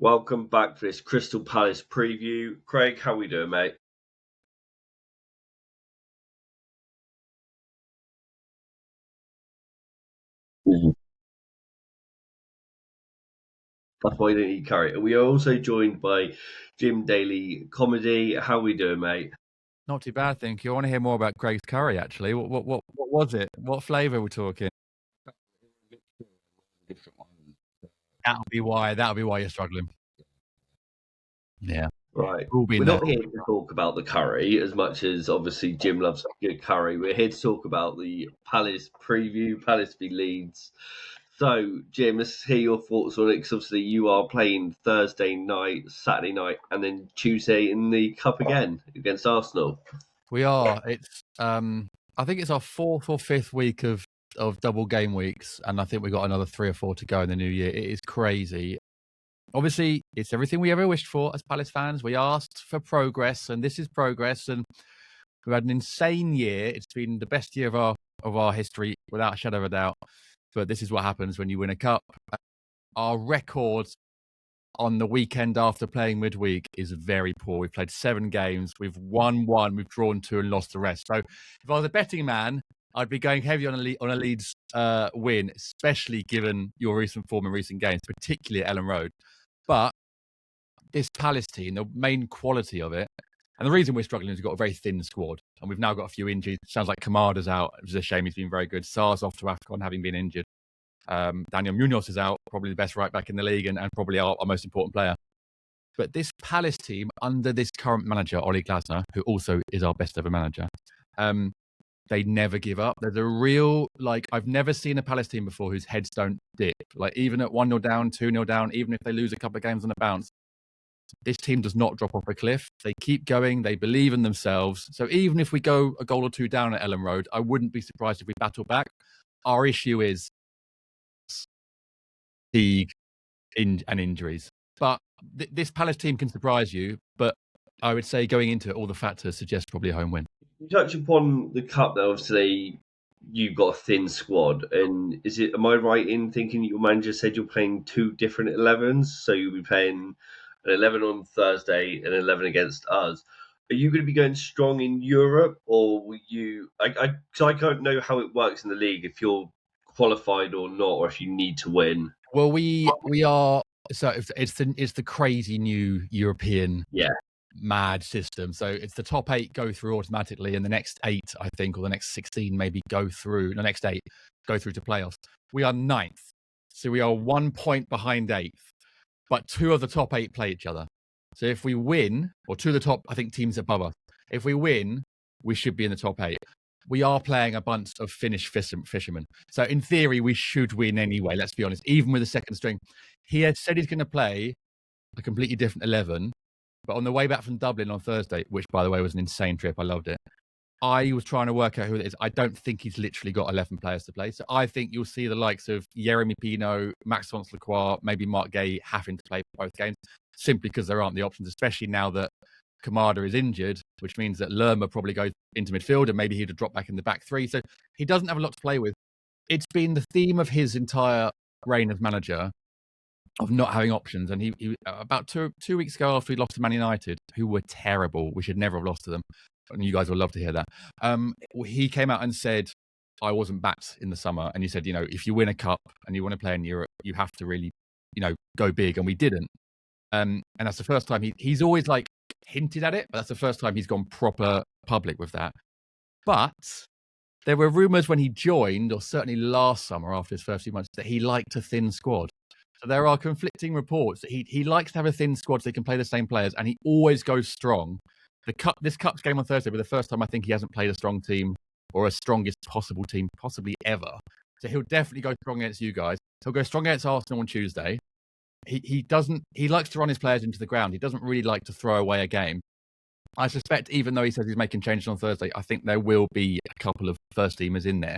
Welcome back for this Crystal Palace preview. Craig, how we doing, mate? That's why you didn't eat curry. We are also joined by Jim Daly Comedy. How we doing, mate? Not too bad, thank you. I want to hear more about Greg's curry, actually. What was it? What flavour are we talking? That'll be why you're struggling. Yeah. Right. We'll be We're there. not here to talk about the curry as much as obviously Jim loves good curry. We're here to talk about the Palace preview, Palace v Leeds. So, Jim, let's hear your thoughts on it because obviously you are playing Thursday night, Saturday night, and then Tuesday in the Cup again against Arsenal. We are. It's I think it's our fourth or fifth week of double game weeks, and I think we've got another 3 or 4 to go in the new year. It is crazy. Obviously, it's everything we ever wished for as Palace fans. We asked for progress, and this is progress, and we've had an insane year. It's been the best year of our history, without a shadow of a doubt. But this is what happens when you win a cup. Our record on the weekend after playing midweek is very poor. We've played 7 games. We've won 1, we've drawn 2 and lost the rest. So if I was a betting man, I'd be going heavy on a Leeds win, especially given your recent form in recent games, particularly at Ellen Road. But this Palace team, the main quality of it, and the reason we're struggling is we've got a very thin squad, and we've now got a few injuries. Sounds like Kamada's out. It was a shame. He's been very good. Sarr's off to AFCON, having been injured. Daniel Munoz is out, probably the best right back in the league and probably our most important player. But this Palace team, under this current manager, Ollie Glasner, who also is our best ever manager, they never give up. There's a real, I've never seen a Palace team before whose heads don't dip. Like, even at 1-0 down, 2-0 down, even if they lose a couple of games on a bounce, this team does not drop off a cliff. They keep going. They believe in themselves. So even if we go a goal or 2 down at Ellen Road, I wouldn't be surprised if we battle back. Our issue is fatigue and injuries. But this Palace team can surprise you. But I would say going into it, all the factors suggest probably a home win. You touch upon the cup, though. Obviously, you've got a thin squad, and am I right in thinking your manager said you're playing 2 different 11s? So you'll be playing an 11 on Thursday and 11 against us. Are you going to be going strong in Europe, or will you? So I don't know how it works in the league if you're qualified or not, or if you need to win. Well, we are. So it's the crazy new European mad system. So it's the top 8 go through automatically, and the next 8, I think, or the next 16 maybe go through. The next 8 go through to playoffs. We are 9th, so we are 1 point behind 8th, but 2 of the top 8 play each other. So if we win, or 2 of the top, I think, teams above us, if we win, we should be in the top 8. We are playing a bunch of Finnish fishermen. So in theory, we should win anyway, let's be honest, even with a second string. He had said he's going to play a completely different 11, but on the way back from Dublin on Thursday, which, by the way, was an insane trip, I loved it, I was trying to work out who it is. I don't think he's literally got 11 players to play. So I think you'll see the likes of Jeremy Pino, Maxence Lacroix, maybe Mark Gay having to play both games, simply because there aren't the options, especially now that Kamada is injured, which means that Lerma probably goes into midfield and maybe he'd drop back in the back 3. So he doesn't have a lot to play with. It's been the theme of his entire reign as manager of not having options. And he about two weeks ago, after we lost to Man United, who were terrible, we should never have lost to them, and you guys will love to hear that, he came out and said, I wasn't backed in the summer. And he said, if you win a cup and you want to play in Europe, you have to really, go big. And we didn't. And that's the first time he's always hinted at it, but that's the first time he's gone proper public with that. But there were rumours when he joined, or certainly last summer after his first few months, that he liked a thin squad. So there are conflicting reports that he likes to have a thin squad so he can play the same players, and he always goes strong. This Cup's game on Thursday was the first time I think he hasn't played a strong team, or a strongest possible team, possibly ever. So he'll definitely go strong against you guys. He'll go strong against Arsenal on Tuesday. He likes to run his players into the ground. He doesn't really like to throw away a game. I suspect, even though he says he's making changes on Thursday, I think there will be a couple of first teamers in there.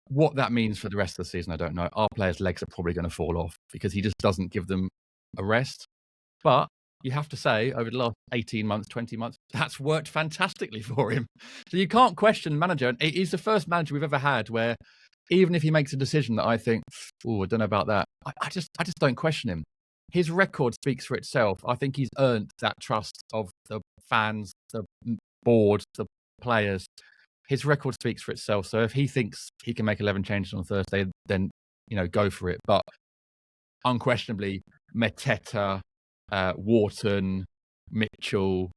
What that means for the rest of the season, I don't know. Our players' legs are probably going to fall off because he just doesn't give them a rest. But you have to say, over the last 18 months, 20 months, that's worked fantastically for him. So you can't question the manager. And he's the first manager we've ever had where, even if he makes a decision that I think, oh, I don't know about that, I just don't question him. his record speaks for itself. I think he's earned that trust of the fans, the board, the players. His record speaks for itself. So if he thinks he can make 11 changes on Thursday, then, go for it. But unquestionably, Mateta, Wharton, Mitchell,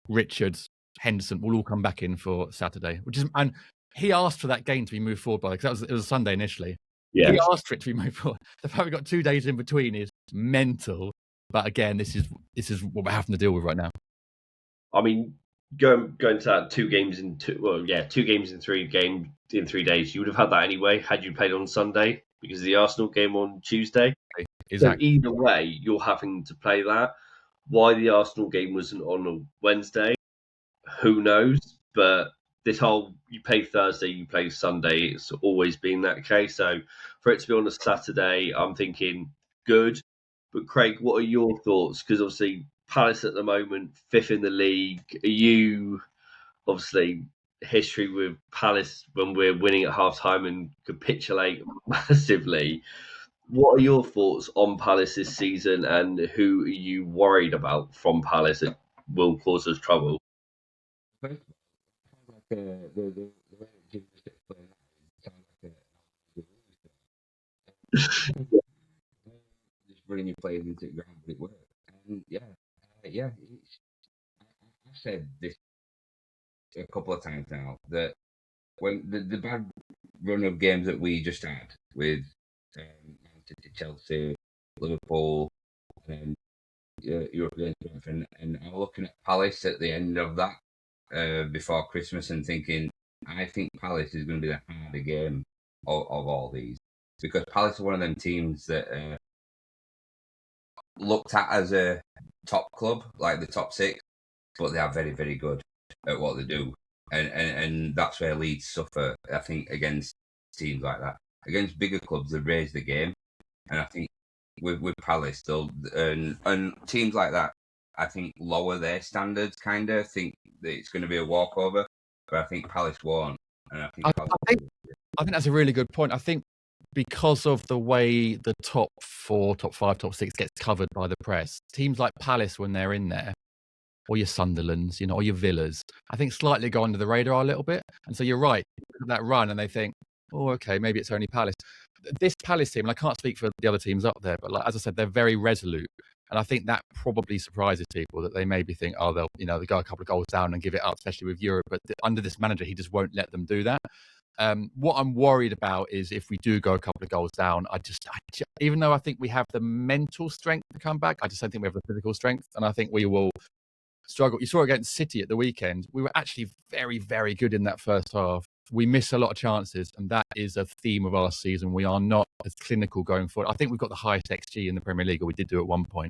Richards, Henderson will all come back in for Saturday. And he asked for that game to be moved forward because it was a Sunday initially. Yeah. He asked for it to be moved forward. The fact we've got 2 days in between is mental. But again, this is what we're having to deal with right now. I mean, going to that 2 games in 2 games in 3 days. You would have had that anyway had you played on Sunday because of the Arsenal game on Tuesday. Exactly. So either way, you're having to play that. Why the Arsenal game wasn't on a Wednesday, who knows? But this whole you play Thursday, you play Sunday. It's always been that case. So for it to be on a Saturday, I'm thinking good. But Craig, what are your thoughts? Because obviously Palace at the moment, 5th in the league. Are you obviously history with Palace when we're winning at half time and capitulate massively? What are your thoughts on Palace this season, and who are you worried about from Palace that will cause us trouble? The way just bringing your players into the ground, but it worked. And I've said this a couple of times now that when the bad run of games that we just had with Manchester, Chelsea, Liverpool, and European and I'm looking at Palace at the end of that before Christmas and thinking, I think Palace is going to be the harder game of all these, because Palace are one of them teams that looked at as a top club, like the top 6, but they are very, very good at what they do. And that's where Leeds suffer, I think, against teams like that. Against bigger clubs, they raise the game. And I think with Palace, they'll and teams like that, I think, lower their standards, kind of think that it's going to be a walkover. But I think Palace won't. And I think that's a really good point. I think because of the way the top 4, top 5, top 6 gets covered by the press, teams like Palace, when they're in there, or your Sunderlands, or your Villas, I think slightly go under the radar a little bit. And so you're right, that run, and they think, oh, okay, maybe it's only Palace. This Palace team, and I can't speak for the other teams up there, but as I said, they're very resolute. And I think that probably surprises people, that they maybe think, oh, they'll go a couple of goals down and give it up, especially with Europe. But under this manager, he just won't let them do that. What I'm worried about is if we do go a couple of goals down, even though I think we have the mental strength to come back, I just don't think we have the physical strength. And I think we will struggle. You saw against City at the weekend. We were actually very, very good in that first half. We miss a lot of chances, and that is a theme of our season. We are not as clinical going forward. I think we've got the highest XG in the Premier League, or we did do at one point.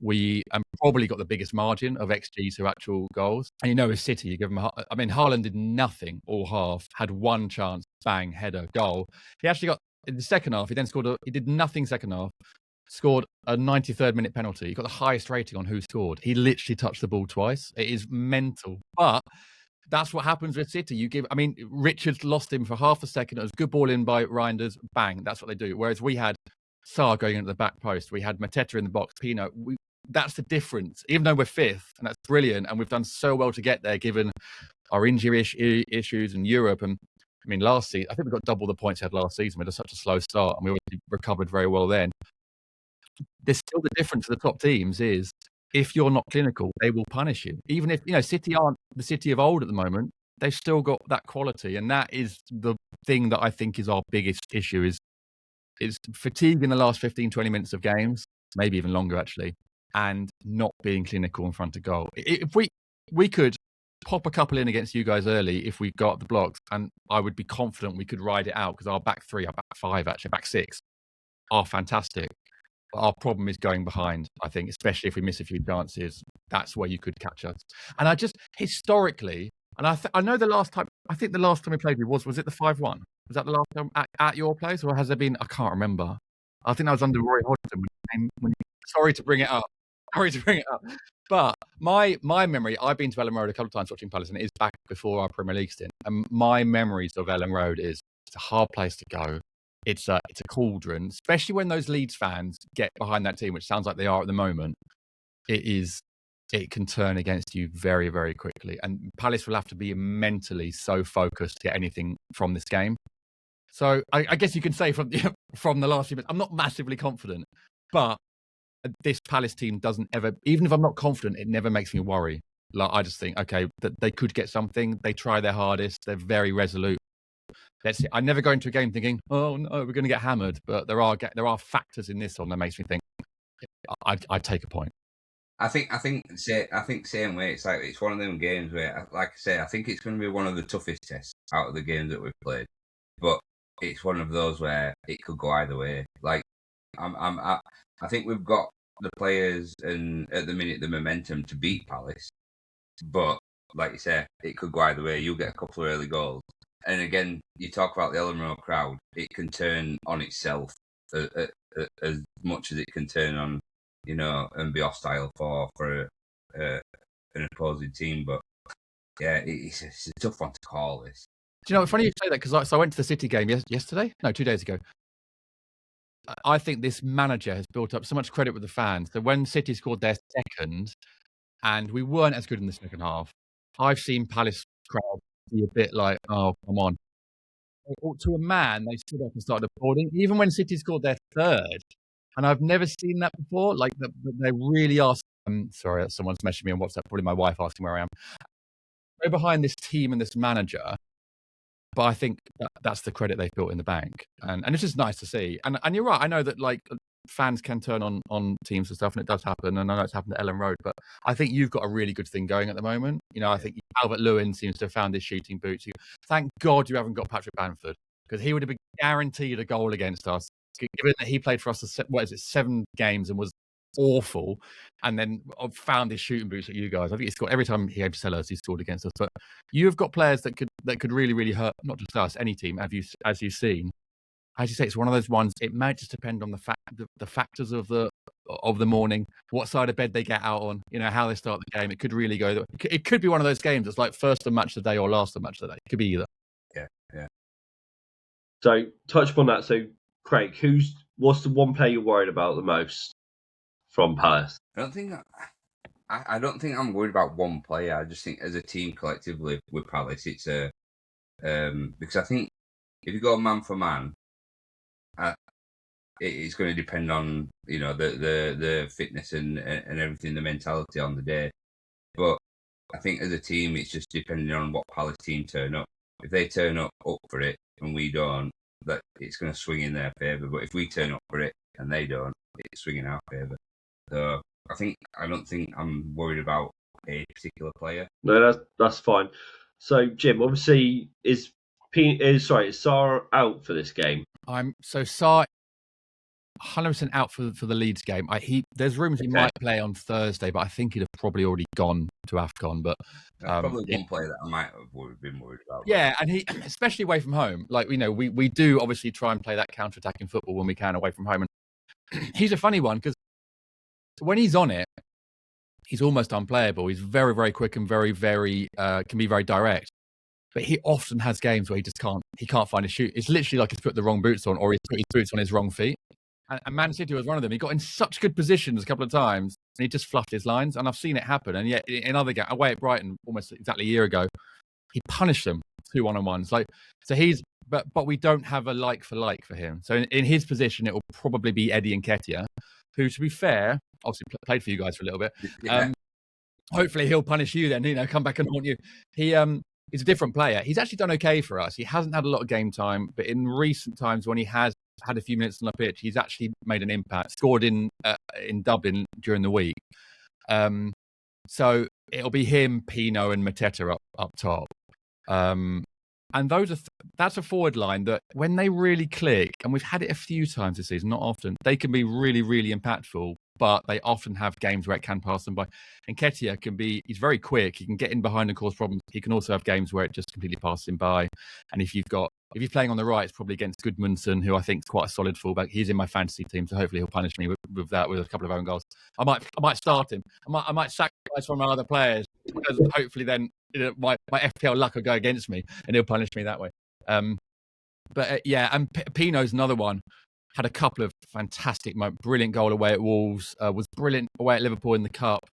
We probably got the biggest margin of XG to actual goals. And with City, you give them Haaland did nothing all half, had one chance, bang, header, goal. He actually got, in the second half, he did nothing second half, scored a 93rd minute penalty. He got the highest rating on who scored. He literally touched the ball twice. It is mental. But that's what happens with City. Richards lost him for half a second. It was good ball in by Reinders. Bang. That's what they do. Whereas we had Sarr going into the back post. We had Mateta in the box. Pino. That's the difference. Even though we're 5th, and that's brilliant, and we've done so well to get there, given our injury issues in Europe. And last season, I think we got double the points we had last season. We had such a slow start, and we already recovered very well then. There's still the difference to the top teams is, if you're not clinical, they will punish you. Even if, City aren't the City of old at the moment, they've still got that quality. And that is the thing that I think is our biggest issue is fatigue in the last 15, 20 minutes of games, maybe even longer actually, and not being clinical in front of goal. If we could pop a couple in against you guys early, if we got the blocks, and I would be confident we could ride it out, because our back 3, our back 5, actually, back 6 are fantastic. Our problem is going behind, I think, especially if we miss a few chances. That's where you could catch us. And I just, historically, and I know the last time we played you was it the 5-1? Was that the last time at your place, or has there been, I can't remember. I think that was under Roy Hodgson. Sorry to bring it up. But my memory, I've been to Ellen Road a couple of times watching Palace, and it is back before our Premier League stint. And my memories of Ellen Road is, it's a hard place to go. it's a cauldron, especially when those Leeds fans get behind that team, which sounds like they are at the moment. It can turn against you very, very quickly. And Palace will have to be mentally so focused to get anything from this game. So I guess you can say from the last few minutes, I'm not massively confident, but this Palace team doesn't ever, even if I'm not confident, it never makes me worry. Like, I just think, okay, that they could get something. They try their hardest. They're very resolute. That's it. I never go into a game thinking, oh no, we're going to get hammered. But there are factors in this one that makes me think I'd take a point. I think same way. It's like it's one of them games where, like I say, I think it's going to be one of the toughest tests out of the games that we've played. But it's one of those where it could go either way. Like I think we've got the players and at the minute the momentum to beat Palace. But like you say, it could go either way. You'll get a couple of early goals. And again, you talk about the Ellen Road crowd. It can turn on itself as much as it can turn on, and be hostile for an opposing team. But yeah, it's a tough one to call this. Do you know, it's funny you say that, because I went to the City game yesterday? No, 2 days ago. I think this manager has built up so much credit with the fans that when City scored their second, and we weren't as good in the second half, I've seen Palace crowd be a bit like, oh, come on. To a man, they stood up and started applauding, even when City scored their third. And I've never seen that before. Like, they really are. Sorry, someone's messaging me on WhatsApp, probably my wife asking where I am. Go behind this team and this manager. But I think that's the credit they've built in the bank. And it's just nice to see. And you're right. I know that, like, fans can turn on teams and stuff, and it does happen. And I know it's happened at Ellen Road. But I think you've got a really good thing going at the moment. I think Albert Lewin seems to have found his shooting boots. Thank God you haven't got Patrick Bamford, because he would have been guaranteed a goal against us, given that he played for us, 7 games and was awful, and then found his shooting boots at you guys. I think he scored every time he came to Sellers. He scored against us. But you've got players that could really, really hurt not just us, any team. As you've seen, as you say, it's one of those ones. It might just depend on the factors of the morning, what side of bed they get out on, how they start the game. It could really go. It could be one of those games that's like first of match of the day or last of match of the day. It could be either. Yeah. So touch upon that. So Craig, what's the one player you're worried about the most from Palace? I don't think I'm worried about one player. I just think as a team collectively with Palace, it's because I think if you go man for man, it's going to depend on the fitness and everything, the mentality on the day. But I think as a team, it's just depending on what Palace team turn up. If they turn up for it and we don't, that it's going to swing in their favour. But if we turn up for it and they don't, it's swinging in our favour. So I don't think I'm worried about a particular player. No, that's fine. So Jim, obviously, is Sarr out for this game? Sarr 100% out for the Leeds game. There's rumours he might play on Thursday, but I think he'd have probably already gone to AFCON. But that's probably one player that I might have been worried about. Yeah, and he, especially away from home, like we do obviously try and play that counter-attacking football when we can away from home. And he's a funny one because when he's on it, he's almost unplayable. He's very, very quick and very, very can be very direct. But he often has games where he just can't find a shoot. It's literally like he's put the wrong boots on, or he's put his boots on his wrong feet. And Man City was one of them. He got in such good positions a couple of times, and he just fluffed his lines. And I've seen it happen. And yet, in other games, away at Brighton, almost exactly a year ago, he punished them 2 1-on-1s. But we don't have a like for him. So in his position, it will probably be Eddie Nketiah, who, to be fair, obviously played for you guys for a little bit. Yeah. Hopefully, he'll punish you then. Come back and haunt you. He's a different player. He's actually done okay for us. He hasn't had a lot of game time, but in recent times when he has had a few minutes on the pitch, he's actually made an impact. Scored in Dublin during the week. So it'll be him, Pino, and Mateta up top. And that's a forward line that when they really click, and we've had it a few times this season, not often, they can be really, really impactful. But they often have games where it can pass them by. And Nketiah he's very quick. He can get in behind and cause problems. He can also have games where it just completely passes him by. And if he's playing on the right, it's probably against Goodmanson, who I think is quite a solid fullback. He's in my fantasy team, so hopefully he'll punish me with that, with a couple of own goals. I might start him. I might sacrifice one of my other players, because hopefully then my FPL luck will go against me and he'll punish me that way. But and Pino's another one. Had a couple of fantastic moments. Brilliant goal away at Wolves. Was brilliant away at Liverpool in the Cup.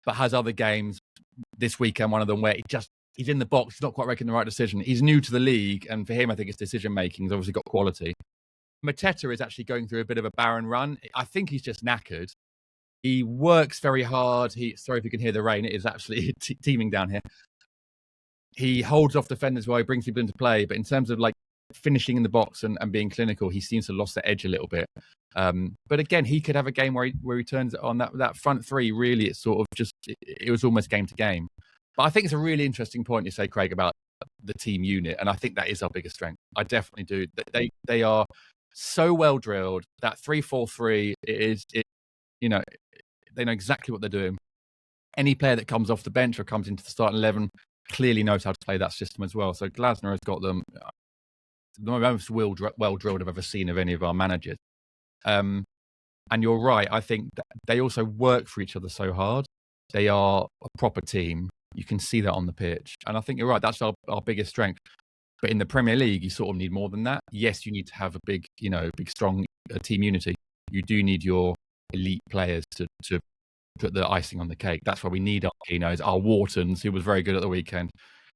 But has other games this weekend, one of them where he's in the box, he's not quite making the right decision. He's new to the league, and for him, I think his decision making has obviously got quality. Mateta is actually going through a bit of a barren run. I think he's just knackered. He works very hard. Sorry if you can hear the rain. It is absolutely teeming down here. He holds off defenders while he brings people into play. But in terms of like finishing in the box and being clinical, he seems to have lost that edge a little bit. But again, he could have a game where he turns it on. That front three, really, it's sort of just, it was almost game to game. But I think it's a really interesting point you say, Craig, about the team unit. And I think that is our biggest strength. I definitely do. They are so well drilled. That 3-4-3 they know exactly what they're doing. Any player that comes off the bench or comes into the starting 11 clearly knows how to play that system as well. So Glasner has got them the most well drilled I've ever seen of any of our managers. And you're right. I think that they also work for each other so hard. They are a proper team. You can see that on the pitch. And I think you're right. That's our biggest strength. But in the Premier League, you sort of need more than that. Yes, you need to have a big strong team unity. You do need your elite players to put the icing on the cake. That's why we need our Kinos, our Whartons, who was very good at the weekend,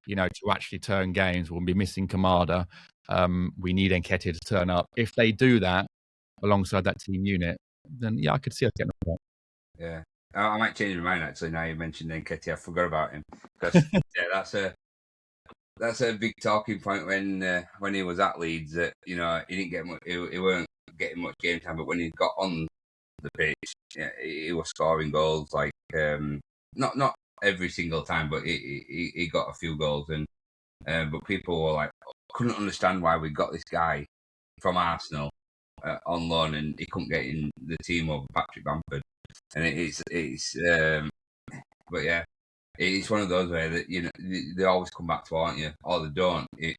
to actually turn games. We'll be missing Kamada. We need Nketiah to turn up. If they do that alongside that team unit, then I could see us getting a point. Yeah. I might change my mind actually now you mentioned Nketiah. I forgot about him. Because that's a big talking point when he was at Leeds, that he didn't get much, he weren't getting much game time, but when he got on the pitch, he was scoring goals, like not every single time, but he got a few goals, and but people were like, couldn't understand why we got this guy from Arsenal on loan and he couldn't get in the team over Patrick Bamford. And but yeah, it's one of those where that they always come back to, aren't you? Or they don't. I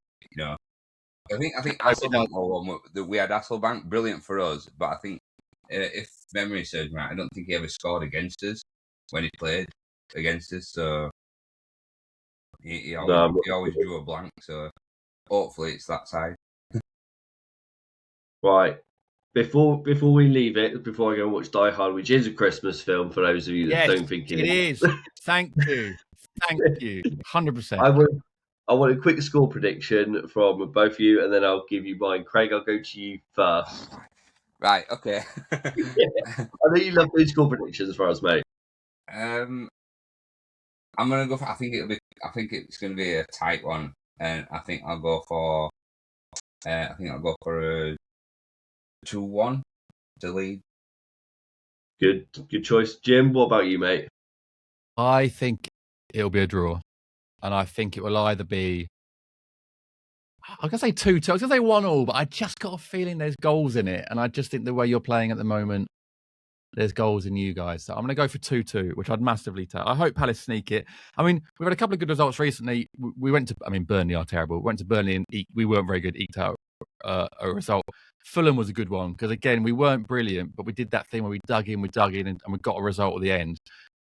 think Hasselbank, that we had Hasselbank, brilliant for us, but I think if memory serves me right, I don't think he ever scored against us when he played against us. So he always drew a blank. So hopefully it's that side. Right. Before we leave it, before I go and watch Die Hard, which is a Christmas film for those of you that don't think it is. Thank you. 100%. I want a quick score prediction from both of you, and then I'll give you mine. Craig, I'll go to you first. Right. Okay. I know you love those score predictions for us, mate. I'm gonna go for. I think it's gonna be a tight one, and I think I'll go for. A 2-1 to lead. Good choice, Jim. What about you, mate? I think it'll be a draw, and I think it will either be. I'm gonna say 2-2. I was gonna say 1-1, but I just got a feeling there's goals in it, and I just think the way you're playing at the moment, there's goals in you guys. So I'm gonna go for 2-2, which I'd massively take. I hope Palace sneak it. I mean, we've had a couple of good results recently. We went to. I mean, Burnley are terrible. We went to Burnley and we weren't very good. Eked out a result. Fulham was a good one because again we weren't brilliant, but we did that thing where we dug in, and we got a result at the end.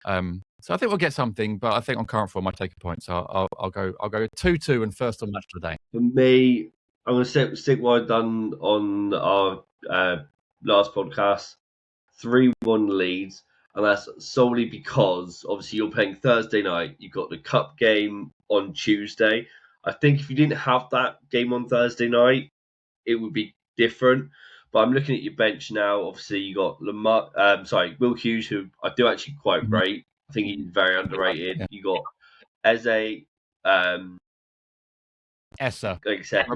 So I think we'll get something, but I think on current form I take a point. So I'll go 2-2 and first on match of the day. For me, I'm going to stick what I've done on our last podcast. 3-1 Leeds, and that's solely because obviously you're playing Thursday night. You've got the cup game on Tuesday. I think if you didn't have that game on Thursday night, it would be different. But I'm looking at your bench now. Obviously, you got Will Hughes, who I do actually quite rate. I think he's very underrated. Yeah. You got Eze, Essa, like I said,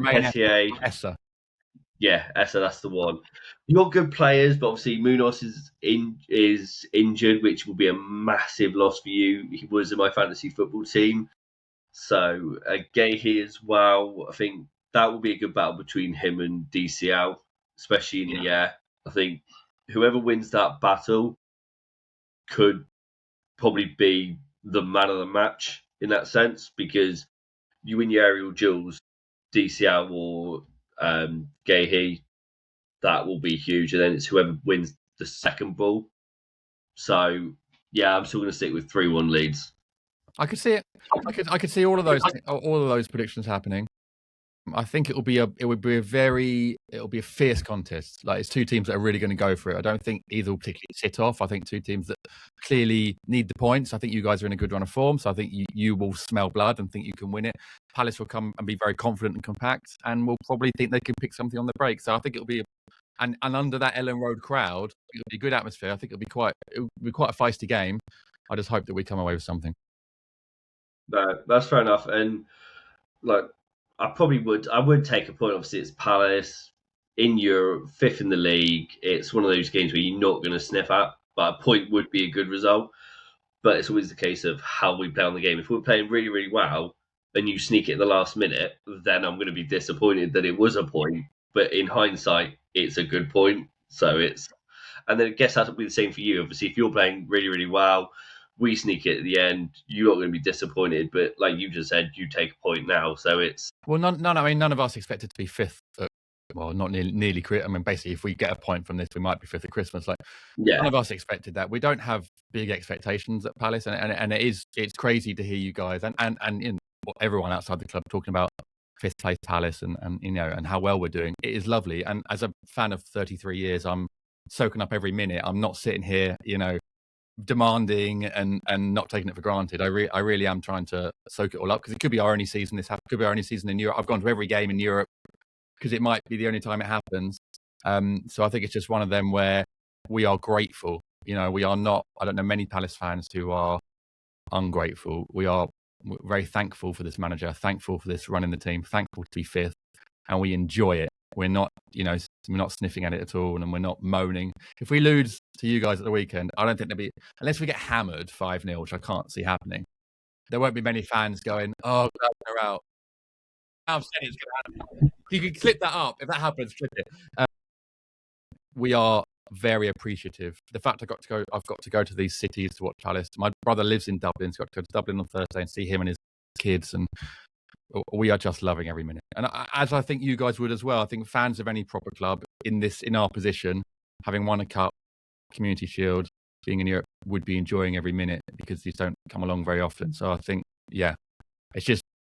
Essa. Yeah, Essa, that's the one. You got good players, but obviously Munoz is injured, which will be a massive loss for you. He was in my fantasy football team. So Gahey as well. I think that will be a good battle between him and DCL, especially in the air. I think whoever wins that battle could probably be the man of the match in that sense, because you win your aerial duels, DCL or Gahey, that will be huge. And then it's whoever wins the second ball. So, yeah, I'm still going to stick with 3-1 Leeds. I could see it. I could see all of those predictions happening. I think it will be a fierce contest. Like, it's two teams that are really going to go for it. I don't think either will particularly sit off. I think two teams that clearly need the points. I think you guys are in a good run of form, so I think you will smell blood and think you can win it. Palace will come and be very confident and compact, and will probably think they can pick something on the break. So I think it'll be and under that Ellen Road crowd, it'll be a good atmosphere. I think it'll be quite a feisty game. I just hope that we come away with something. No, that's fair enough. And like, I would take a point. Obviously, it's Palace in Europe, fifth in the league. It's one of those games where you're not going to sniff at, but a point would be a good result. But it's always the case of how we play on the game. If we're playing really, really well and you sneak it in the last minute, then I'm going to be disappointed that it was a point. But in hindsight, it's a good point. And then I guess that'll be the same for you. Obviously, if you're playing really, really well, we sneak it at the end, you're not going to be disappointed. But like you just said, you take a point now. So it's... Well, none of us expected to be fifth. Well, not nearly. I mean, basically, if we get a point from this, we might be fifth at Christmas. None of us expected that. We don't have big expectations at Palace, and it's crazy to hear you guys and everyone outside the club talking about fifth place Palace and how well we're doing. It is lovely, and as a fan of 33 years, I'm soaking up every minute. I'm not sitting here, demanding and not taking it for granted. I really am trying to soak it all up, because it could be our only season. Could be our only season in Europe. I've gone to every game in Europe because it might be the only time it happens. So I think it's just one of them where we are grateful. We are not. I don't know many Palace fans who are ungrateful. We are very thankful for this manager, thankful for this running the team, thankful to be fifth, and we enjoy it. We're not, we're not sniffing at it at all, and we're not moaning. If we lose to you guys at the weekend, I don't think there'll be, unless we get hammered 5-0, which I can't see happening, there won't be many fans going, "Oh, they're out." I'm saying it's going to happen. You can clip that up. If that happens, clip it. We are very appreciative. The fact I've got to go to these cities to watch Palace. My brother lives in Dublin. So I've got to go to Dublin on Thursday and see him and his kids, and we are just loving every minute. And as I think you guys would as well. I think fans of any proper club in our position, having won a cup, Community Shield, being in Europe, would be enjoying every minute, because these don't come along very often. So I think,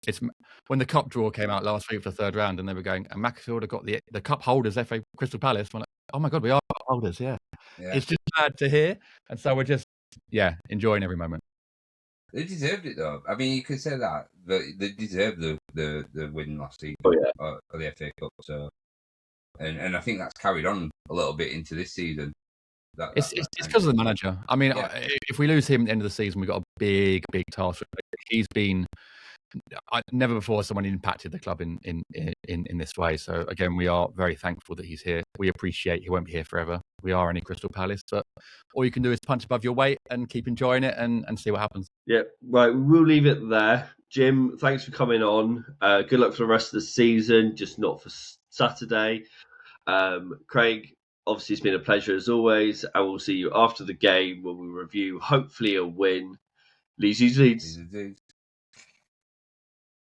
it's when the cup draw came out last week for the third round, and they were going, and Macclesfield have got the cup holders, FA Crystal Palace. We're like, oh my God, we are cup holders, yeah. It's just sad to hear, and so we're just enjoying every moment. They deserved it, though. I mean, you could say that, but they deserved the win last season for the FA Cup. So, and I think that's carried on a little bit into this season. It's because of the manager. I mean, if we lose him at the end of the season, we've got a big task. He's been... never before someone impacted the club in this way. So again, we are very thankful that he's here. We appreciate he won't be here forever. We are only Crystal Palace, but all you can do is punch above your weight and keep enjoying it and see what happens. Yeah, right. We'll leave it there. Jim, thanks for coming on. Good luck for the rest of the season, just not for Saturday. Craig, obviously it's been a pleasure as always, and we'll see you after the game when we review hopefully a win. Leeds.